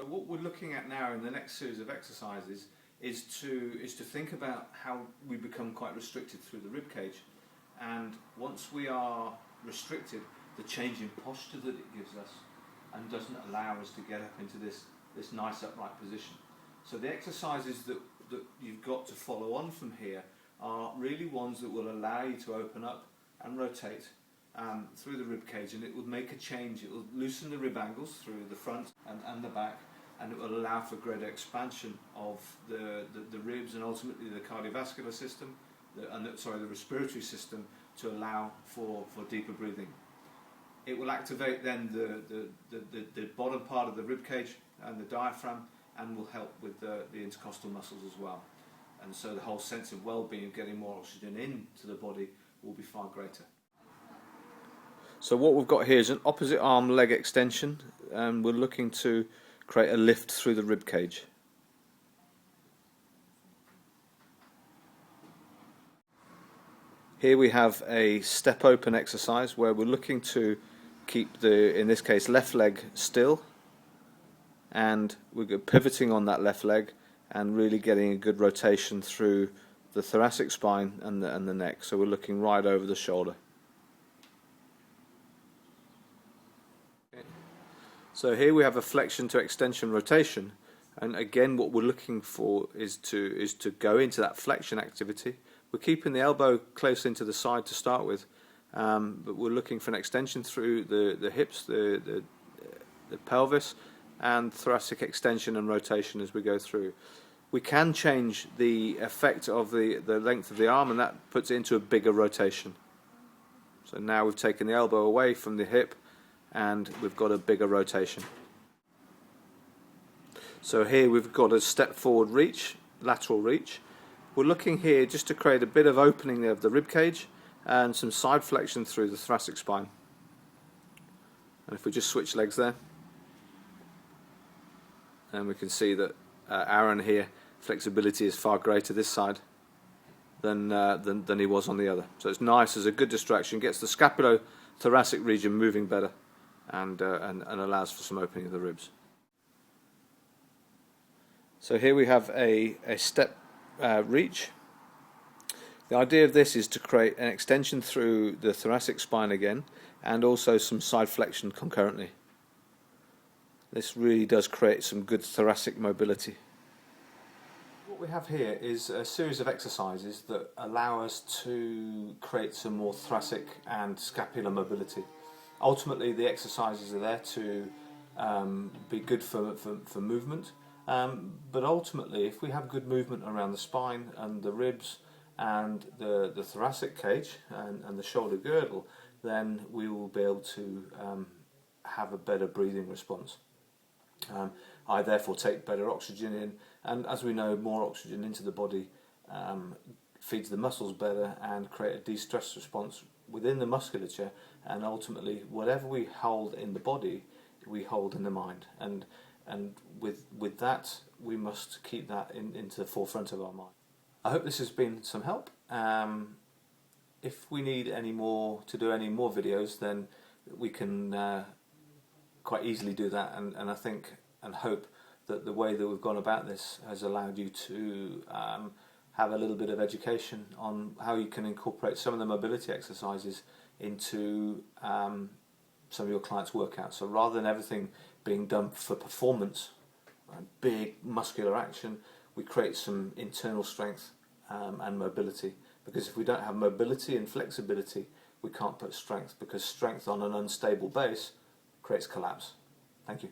what we're looking at now in the next series of exercises is to think about how we become quite restricted through the rib cage, and once we are restricted, the change in posture that it gives us and doesn't allow us to get up into this nice upright position. So the exercises that you've got to follow on from here are really ones that will allow you to open up and rotate through the rib cage, and it will make a change. It will loosen the rib angles through the front and the back, and it will allow for greater expansion of the ribs and ultimately the cardiovascular system, the respiratory system, to allow for deeper breathing. It will activate then the bottom part of the rib cage and the diaphragm, and will help with the intercostal muscles as well. And so the whole sense of well-being, of getting more oxygen into the body, will be far greater. So what we've got here is an opposite arm leg extension, and we're looking to create a lift through the rib cage. Here we have a step open exercise where we're looking to keep in this case, left leg still, and we're pivoting on that left leg and really getting a good rotation through the thoracic spine and the neck. So we're looking right over the shoulder. So here we have a flexion to extension rotation, and again what we're looking for is to go into that flexion activity. We're keeping the elbow close into the side to start with, but we're looking for an extension through the hips, the pelvis, and thoracic extension and rotation as we go through. We can change the effect of the length of the arm, and that puts it into a bigger rotation. So now we've taken the elbow away from the hip and we've got a bigger rotation. So here we've got a step forward reach, lateral reach. We're looking here just to create a bit of opening of the rib cage and some side flexion through the thoracic spine. And if we just switch legs there, and we can see that Aaron here, flexibility is far greater this side than he was on the other. So it's nice as a good distraction, gets the scapulothoracic region moving better, and allows for some opening of the ribs. So here we have a step reach. The idea of this is to create an extension through the thoracic spine again, and also some side flexion concurrently. This really does create some good thoracic mobility. What we have here is a series of exercises that allow us to create some more thoracic and scapular mobility. Ultimately, the exercises are there to be good for movement, but ultimately, if we have good movement around the spine and the ribs and the thoracic cage and the shoulder girdle, then we will be able to have a better breathing response. I therefore take better oxygen in, and as we know, more oxygen into the body feeds the muscles better and create a de-stress response within the musculature, and ultimately whatever we hold in the body we hold in the mind, and with that we must keep that into the forefront of our mind. I hope this has been some help. If we need to do any more videos, then we can quite easily do that, and I think and hope that the way that we've gone about this has allowed you to have a little bit of education on how you can incorporate some of the mobility exercises into some of your clients' workouts. So rather than everything being done for performance, big muscular action, we create some internal strength and mobility, because if we don't have mobility and flexibility, we can't put strength, because strength on an unstable base creates collapse. Thank you.